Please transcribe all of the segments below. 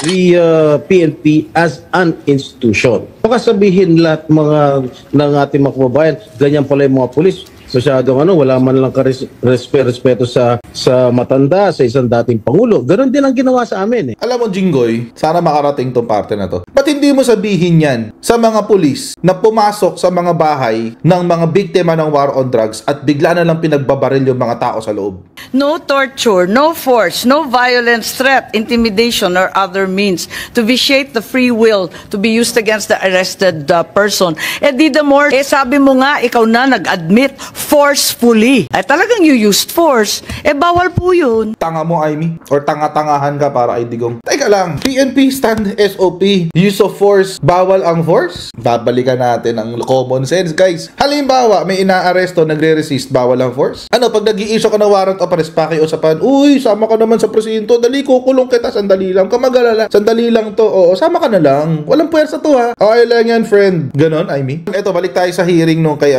the PNP as an institution. Baka sabihin lahat ng ating mga kababayan, ganyan pala yung mga pulis. Masyadong wala man lang respeto sa matanda, sa isang dating pangulo. Ganon din ang ginawa sa amin. Alam mo, Jinggoy, sana makarating tong parte na to. Ba't hindi mo sabihin yan sa mga pulis na pumasok sa mga bahay ng mga biktima ng war on drugs at bigla na lang pinagbabaril yung mga tao sa loob? No torture, no force, no violence, threat, intimidation, or other means to vitiate the free will to be used against the arrested person. Di the more, sabi mo nga, ikaw na nag-admit forcefully. Talagang you used force. Bawal po yun. Tanga mo, Aimee? Or tanga-tangahan ka para ay digong? Teka lang, PNP stand SOP. Use of force, bawal ang force? Babalikan natin ang common sense, guys. Halimbawa, may inaaresto, nagre-resist, bawal ang force? Pag nag-i-issue ka ng warrant of arrest, pakiusapan, uy, sama ka naman sa presinto, dali, kukulong kita, sandali lang, kamagalala, sandali lang to, oo, sama ka na lang, walang puwersa to ha, okay lang yan, friend. Ganon, Aimee? Eto, balik tayo sa hearing nung kay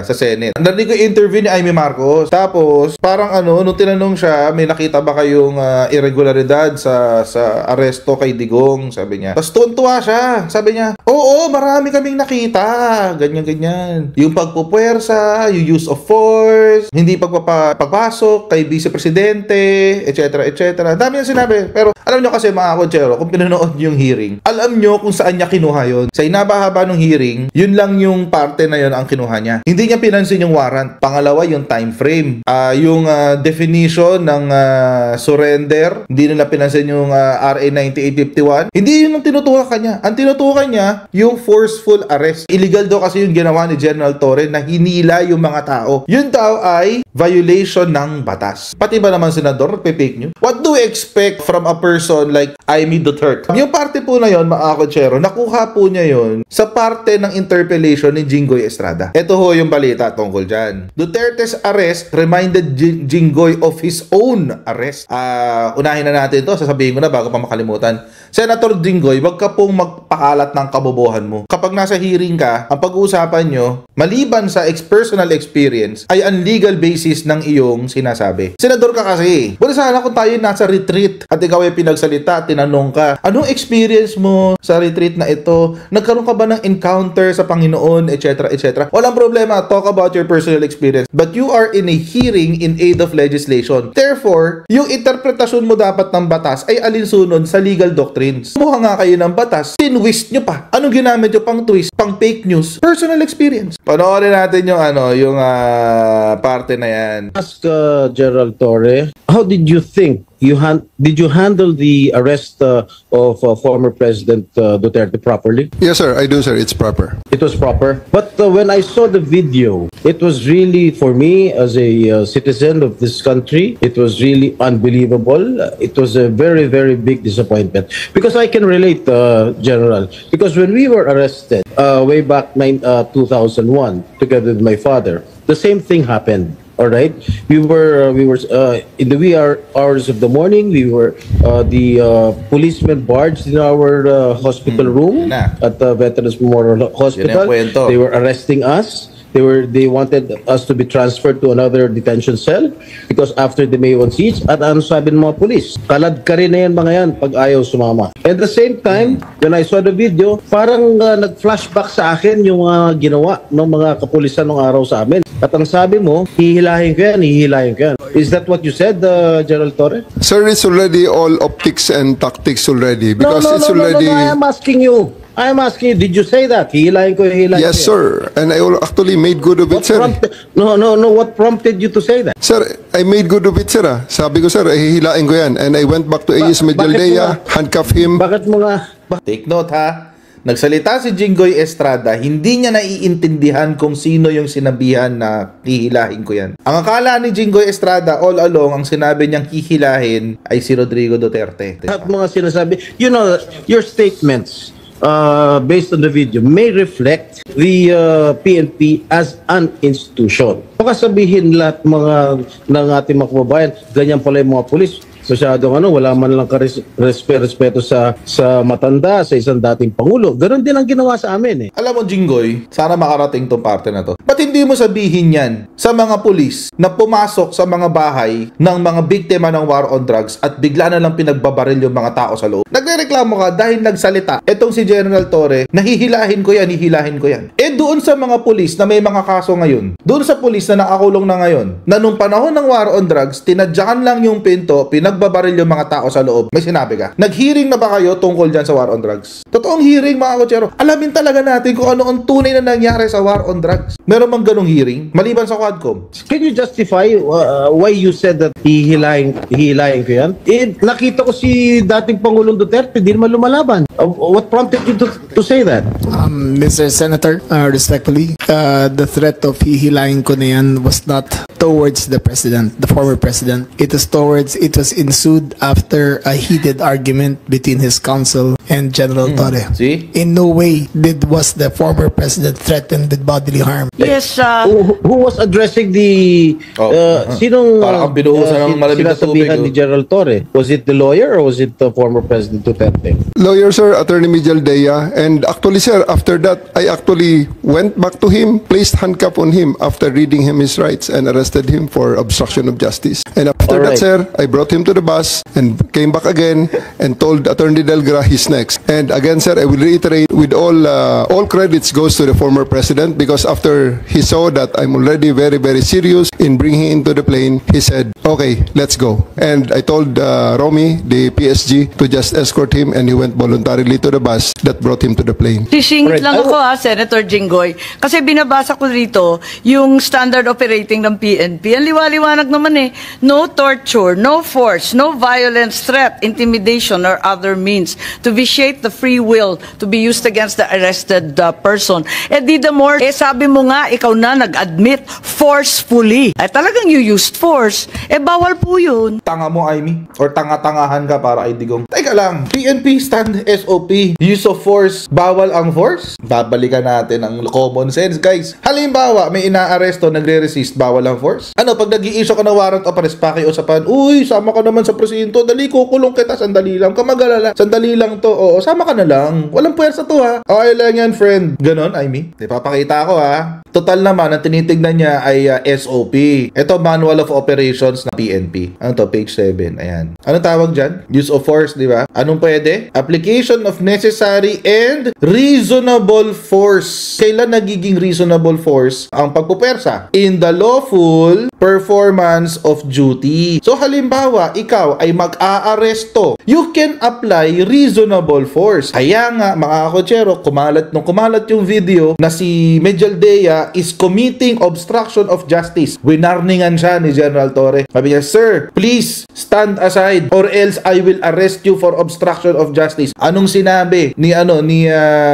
sa Senate. Narinig ko yung interview ni Aimee Marcos, tapos, parang nung tinanong siya, may nakita ba kayong irregularidad sa aresto kay Digong, sabi niya. Tapos tuwan-tuwa siya, sabi niya, oo, marami kaming nakita, ganyan-ganyan. Yung pagpupuwersa, yung use of force, hindi pagpasok kay Vice Presidente, etc. etc. Dami yung sinabi. Pero alam nyo kasi mga konsyero, kung pinanood yung hearing, alam nyo kung saan niya kinuha yun. Sa inabahaba ng hearing, yun lang yung parte na yun ang kinuha niya. Hindi niya pinansin yung warrant. Pangalawa, yung time frame. Yung definition ng surrender, hindi nila pinansin yung RA 9851. Hindi yun ang tinutukan niya. Ang tinutukan niya, yung forceful arrest. Illegal daw kasi yung ginawa ni General Torre na hinila yung mga tao. Yun daw ay violation ng batas. Pati ba naman senador, nagpe-fake news? What do we expect from a person like Aimee Duterte? Yung parte po na yun, mga konsyero, nakuha po niya yun sa parte ng interpellation ni Jinggoy Estrada. Ito ho yung balita tungkol dyan. Duterte's arrest reminded Jinggoy of his own arrest. Unahin na natin to, sasabihin ko na bago pa makalimutan. Senator Jinggoy, wag ka pong magpakalat ng kabobohan mo. Kapag nasa hearing ka, ang pag-uusapan nyo, maliban sa personal experience, ay ang legal basis ng iyong sinasabi. Senador ka kasi. Wala sana kung tayo nasa retreat at ikaw ay pinagsalita, tinanong ka, anong experience mo sa retreat na ito? Nagkaroon ka ba ng encounter sa Panginoon, etc. etc. Walang problema, talk about your personal experience. But you are in a hearing in aid of legislation. Therefore, yung interpretasyon mo dapat ng batas ay alinsunod sa legal doctrines. Kumuha nga kayo ng batas, tinwist nyo pa. Anong ginamit nyo pang twist, pang fake news? Personal experience. Panoorin natin yung yung parte na yan. Ask General Torre, how did you think did you handle the arrest of former President Duterte properly? Yes, sir. I do, sir. It's proper. It was proper. But when I saw the video, it was really, for me as a citizen of this country, it was really unbelievable. It was a very, very big disappointment. Because I can relate, General. Because when we were arrested way back 2001, together with my father, the same thing happened. All right, we were in the wee hours of the morning. We were the policemen barged in our hospital room at the Veterans Memorial Hospital. They were arresting us. They wanted us to be transferred to another detention cell because after the May 1 siege, at ano sabi ng mga pulis, kalad ka rin na yan mga yan pag ayaw sumama. At the same time, when I saw the video, parang nag-flashback sa akin yung ginawa ng mga kapulisan ng araw sa amin. At ang sabi mo, hihilahin ko yan, hihilahin ko yan. Is that what you said, General Torre? Sir, it's already all optics and tactics already because No, it's already... I am asking you. I'm asking you, did you say that? Hihilahin ko, hihilahin Yes, ko. sir. And I actually made good of it, sir. No. What prompted you to say that? Sir, I made good of it, sir. Sabi ko, sir, hihilain ko yan. And I went back to AS Medialdea, handcuff him. Bakit mo nga? Take note ha. Nagsalita si Jinggoy Estrada, hindi niya naiintindihan kung sino yung sinabihan na hihilahin ko yan. Ang akala ni Jinggoy Estrada all along, ang sinabi niyang hihilahin ay si Rodrigo Duterte. At mga sinasabi, your statements based on the video may reflect the PNP as an institution. Baka sabihin lahat ng ating mga kababayan, ganyan pala yung mga pulis. masyadong wala man lang respeto sa matanda, sa isang dating pangulo. Ganon din ang ginawa sa amin eh. Alam mo, Jinggoy, sana makarating tong parte na to. Ba't hindi mo sabihin yan sa mga pulis na pumasok sa mga bahay ng mga biktima ng war on drugs at bigla na lang pinagbabaril yung mga tao sa loob? Nagrereklamo ka dahil nagsalita etong si General Torre, hihilahin ko yan. Doon sa mga pulis na may mga kaso ngayon, doon sa pulis na nakakulong na ngayon, na nung panahon ng war on drugs, tinadyakan lang yung pinto, pinagbabaril yung mga tao sa loob. May sinabi ka? Nag-hearing na ba kayo tungkol dyan sa war on drugs? Totoong hearing, mga kotsero. Alamin talaga natin kung ano ang tunay na nangyari sa war on drugs. Meron bang ganong hearing? Maliban sa Quadcom. Can you justify why you said that hihilahin ko yan? Nakita ko si dating Pangulong Duterte, di naman lumalaban. What prompted you to say that? Mr. Senator, respectfully, the threat of hihilahin ko na yan was not towards the president, the former president. It was ensued after a heated argument between his counsel and General Torre. See? In no way was the former president threatened with bodily harm. Yes, Who was addressing the sinong Parang ang binuhusan ng malamig na tubig, sinasabihan ni General Torre? Was it the lawyer or was it the former President Duterte? Lawyer, sir, Attorney Mijal Dea. And actually, sir, after that, I actually went back to him, placed handcuff on him after reading him his rights and arrested him for obstruction of justice. And after that, Alright. sir, I brought him to the bus and came back again and told Attorney Delgra he's next. And again, sir, I will reiterate with all credits goes to the former president because after he saw that I'm already very, very serious in bringing him into the plane, he said, okay, let's go. And I told Romy, the PSG, to just escort him and he went voluntarily to the bus that brought him to the plane. sisingit Alright. lang ako Senator Jinggoy. Kasi binabasa ko rito yung standard operating ng PNP. Ang liwaliwanag naman eh. No torture, no force, no violence, threat, intimidation, or other means to vitiate the free will to be used against the arrested person. Di the more, sabi mo nga, ikaw na nag-admit forcefully. Talagang you used force. Bawal po yun. Tanga mo, Aimee? Or tanga-tangahan ka para ay digong? Teka lang, PNP stand SOP. Use of force, bawal ang force? Babalikan natin ang common sense, guys. Halimbawa, may inaaresto, nagre-resist, bawal ang force? Pag nag-i-issue ka ng warrant of arrest, pakiusapan, uy, sama ka naman sa presinto, dali, kukulong kita, sandali lang, kamagalala, sandali lang to, oo, sama ka na lang, walang puwersa to ha, okay lang yan, friend. Ganon, Aimee? Papakita ko ha. Total naman, ang tinitignan niya ay SOP. Ito, Manual of Operations na PNP. Ano to? Page 7. Ayan. Anong tawag dyan? Use of force, di ba? Anong pwede? Application of necessary and reasonable force. Kailan nagiging reasonable force ang pagpupersa? In the lawful performance of duty. So, halimbawa, ikaw ay mag-aaresto. You can apply reasonable force. Kaya nga, mga kotsero, kumalat yung video na si Mijal Dea is committing obstruction of justice. Winarningan siya ni General Torre. Sabi niya, sir, please stand aside or else I will arrest you for obstruction of justice. Anong sinabi ni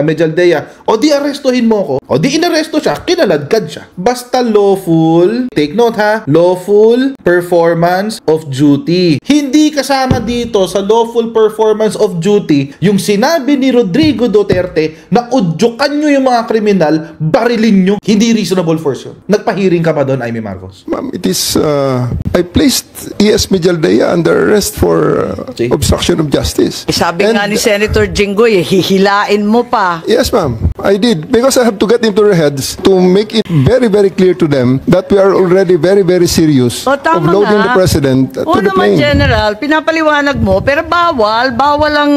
Mijal Dea? O di arestuhin mo ko. O di inaresto siya, kinaladkad siya. Basta lawful, take note ha, lawful performance of duty. Hindi kasama dito sa lawful performance of duty yung sinabi ni Rodrigo Duterte na udyukan nyo yung mga kriminal, barilin nyo. Hindi reasonable force yun. Nagpahiring ka ba doon, Aimee Marcos? Ma'am, it is, I placed E.S. Mijal Dea under arrest for See? obstruction of justice. Sabi And- nga ni Senator Jinggoy, hihilain mo pa. Yes, ma'am. I did. Because I have to get into their heads to make it very, very clear to them that we are already very, very serious O of tama loading nga. the president to Oo the naman, plane. General, pinapaliwanag mo, pero bawal ang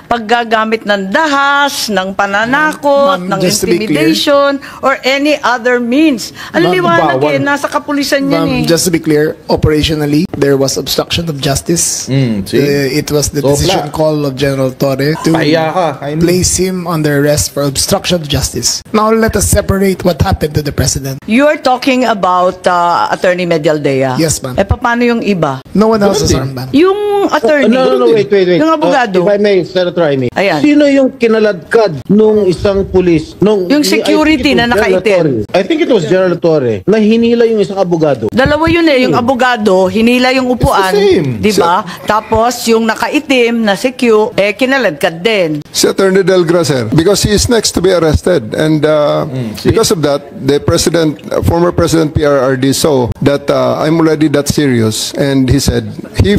paggagamit ng dahas, ng pananakot, Ma'am, ng just to be intimidation, or any other means. Ang Ma'am, liwanag bawal. nasa kapulisan yan Ma'am, just to be clear, operationally, there was obstruction of justice. See? It was the Sopla. decision call of General Torre to Pahiya ka, Aimee. place him under arrest for obstruction of justice. Now let us separate what happened to the president. You're talking about Attorney Medial Dea. Yes, ma'am. Paano yung iba? No one else is Ganun din. armband. Yung attorney. No, wait. Yung abogado. If I may, Senator Aimee. Ayan. Sino yung kinaladkad nung isang pulis? Yung security na nakaitim. I think it was General Torre na hinila yung isang abogado. Dalawa yun yung abogado, hinila nila yung upuan, It's the same. di ba? Tapos yung nakaitim na si Q, kinaladkad din. Si Attorney Delgra, sir, because he is next to be arrested. And because of that, the president, former President PRRD saw that I'm already that serious. And he said, he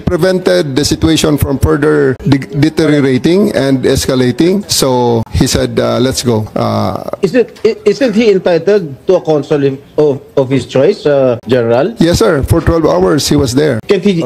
prevented the situation from further deteriorating and escalating. So he said, let's go. Isn't he entitled to a counsel of his choice, General? Yes, sir. For 12 hours, he was there. Can't he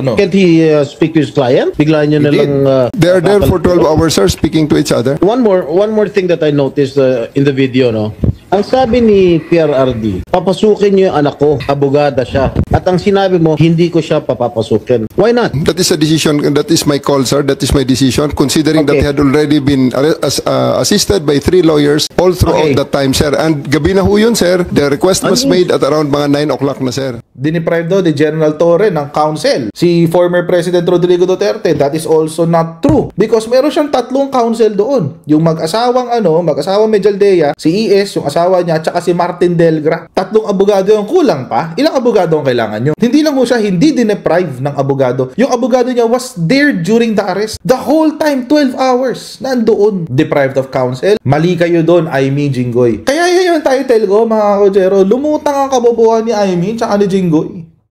speak to his client? Bigla niya na He did. lang... They are there for 12 hours, sir, speaking to each other. One more thing that I noticed in the video, no? Ang sabi ni PRRD, papasukin niyo yung anak ko, abogada siya. At ang sinabi mo, hindi ko siya papapasukin. Why not? That is a decision. That is my call, sir. That is my decision. Considering that Okay. he had already been assisted by 3 lawyers all throughout Okay. that time, sir. And gabi na ho yun, sir. The request was Ano yun? made at around mga 9 o'clock na, sir. Diniprive daw ni General Torre ng counsel. Si former President Rodrigo Duterte, that is also not true. Because meron siyang 3 counsel doon. Yung mag-asawang Medjaldea, si ES, yung asawa niya, at saka si Martin Delgra. 3 abogado yung kulang pa. Ilang abogado ang kailangan nyo? Hindi lang mo siya hindi dineprive ng abogado. Yung abogado niya was there during the arrest. The whole time, 12 hours. Nandoon. Deprived of counsel. Mali kayo doon, Aimee Jinggoy. Kaya yan yung title ko, mga kojero. Lumutang ang kabobohan ni Aimee tsaka ni Jinggoy.